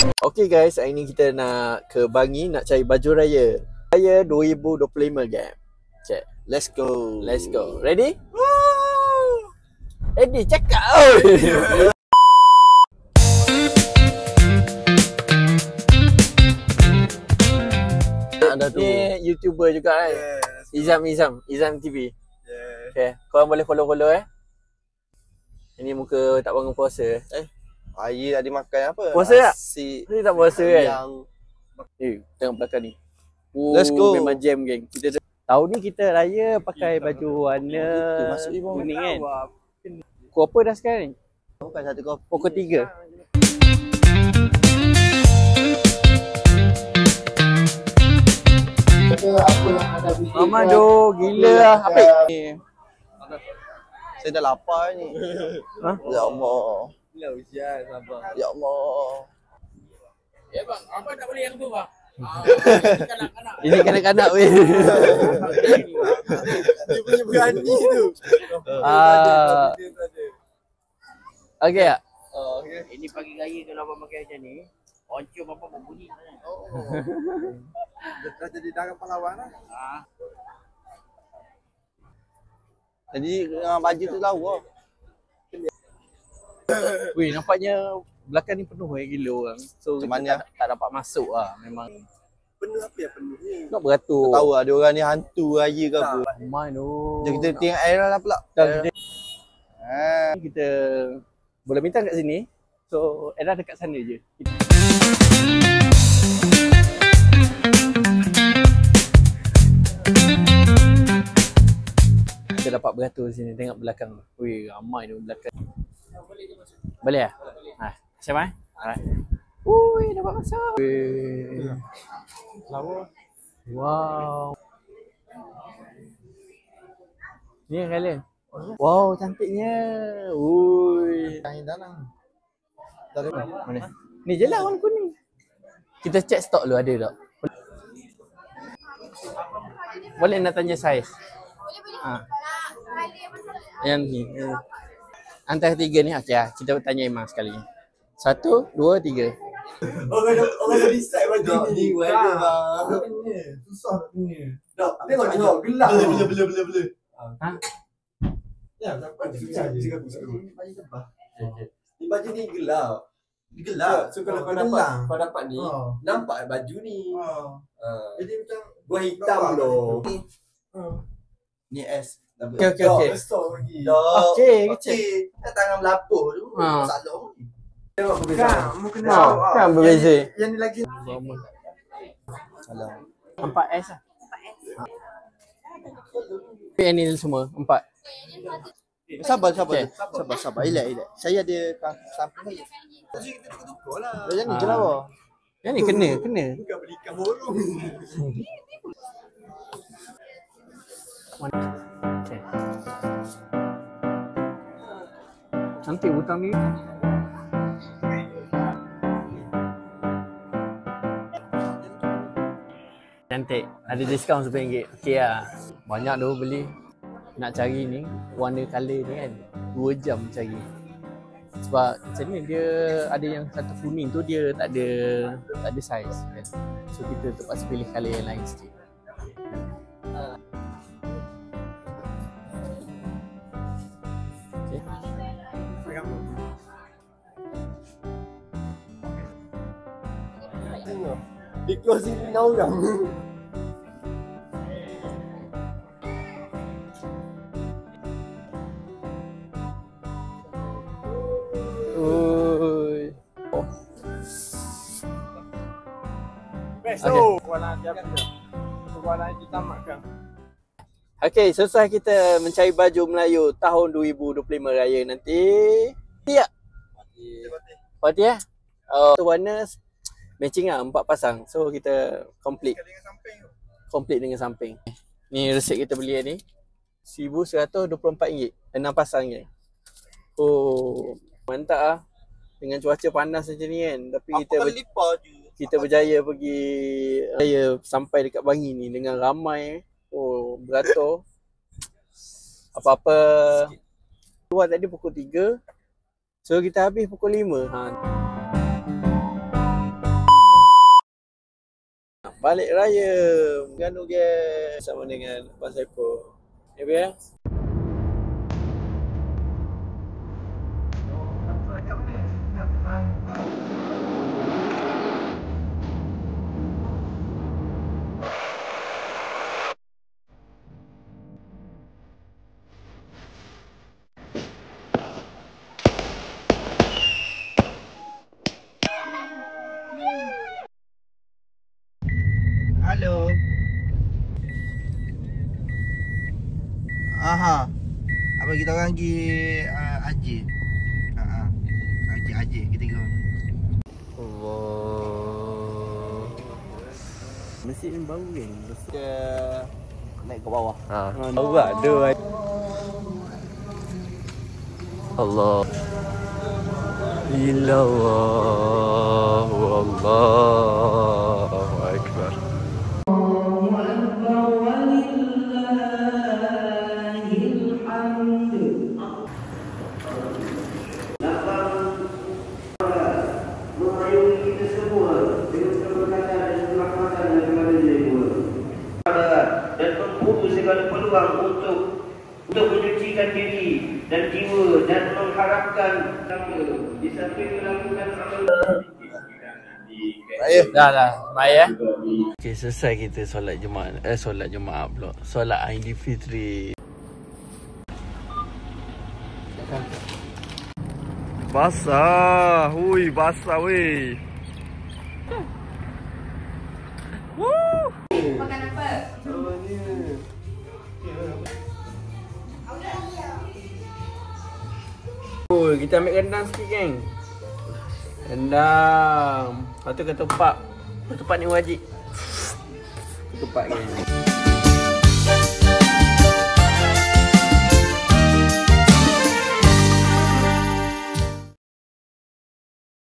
Okay guys, hari ni kita nak ke Bangi nak cari baju raya. Raya 2025 gang. Check. Let's go. Let's go. Ready? Ready, cakap. Ada tu. Ni YouTuber juga kan? Yes. Izam TV. Yes. Okay, korang boleh follow Ini muka tak bangun puasa. Hari tadi makan apa? Puasa tak? Nasi tak puasa kan? Tengok belakang ni. Let's go. Memang jam geng. Tahun ni kita raya pakai baju warna kuning kan? Pukul apa dah sekarang ni? Bukan satu kopi. Pukul 3. Mama Jo, gila lah. Apa ni? Saya dah lapar ni. Ha? Ya Allah. Gila ujian, sabar. Ya Allah. Ya bang, apa tak boleh yang tu bang? Ini kanak-kanak weh. Dia punya berani tu. Okey tak? Okay. Ini pagi raya kalau abang pakai macam ni, oncom apa berbunyi. Dah jadi darah pahlawan lah. Jadi baju tu lawa. Weh, nampaknya belakang ni penuh gila orang. So Macam kita mana? tak dapat masuk lah memang. Penuh apa yang penuh ni? Nak beratur. Tahu ada orang ni hantu raya ke apa. Main tu. Jom kita tengok Era lah pula. Kita boleh minta kat sini. So Era dekat sana je. Kita dapat beratur sini, tengok belakang. Wih, ramai tu belakang. Boleh lah? Siap eh? Alright. Ui, dapat masuk. Wih. Lawa. Wow. Ni yang kalian. Wow, cantiknya. Ui. Kain dalam. Mana? Ni je lah warna kuning. Kita check stok dulu ada tak? Boleh nak tanya saiz? Yang ni. Antara tiga ni okey lah. Kita tanya Imam sekali. 1, 2, 3. Orang dah decide baju ni. Susah nak tanya. Tengok gelap. Bela. Ha? Ya, dapat cakap ni baju ni gelap. Gelap. So kalau kau dapat ni, nampak baju ni. Jadi macam gua hitam loh. Ni S. Okey. Okey, kecil. Tangan melapuh tu. Salong. Tengok berbeza. Kan berbeza. Yang ni lagi. Salah. 4S lah. 4S. Yang ni semua 4. Sabar. Relax. Saya ada samping lagi. Kita tukar lah. Yang ni je lah. Yang ni kena. Bukan belikan borong. Okay. Cantik hutang ni. Cantik. Ada diskaun RM10. Okey lah. Banyak tu beli. Nak cari ni, warna color ni kan 2 jam cari. Sebab macam ni dia ada yang satu kuning tu dia tak ada saiz kan. So kita terpaksa pilih color yang lain sikit. Di closing ni orang. Okey, selesai kita mencari baju Melayu tahun 2025 raya nanti. Siap? Parti ya? Warna matching lah, 4 pasang. So kita complete dengan samping. Ni resit kita beli ni. RM1,124. 6 pasang je. Oh, mantap ah. Dengan cuaca panas macam ni kan. Tapi kita berjaya pergi raya sampai dekat Bangi ni dengan ramai. Oh, beratur. Apa-apa keluar tadi pukul 3. So kita habis pukul 5. balik raya Terengganu guys bersama dengan Abang Saiful. Ya. Halo. Aha. Apa kita orang pergi Haji. Haji kita go. Allah. Masjid ni baru kan? Ke naik ke bawah. Baru ada. Allah. Illallah wallahu akbar. Dan memburu segala peluang untuk menyucikan diri dan jiwa dan mengharapkan di samping melakukan amal. Dah. Mai ya. Okey, selesai kita solat Jumaat. Solat Jumaat pula. Solat Aidilfitri. Basah. Hui, basah weh. Woo! Makan apa? Oh, kita ambil rendang sikit geng. Rendang. Lepas tu ketupat. Ketupat ni wajib. Ketupat geng.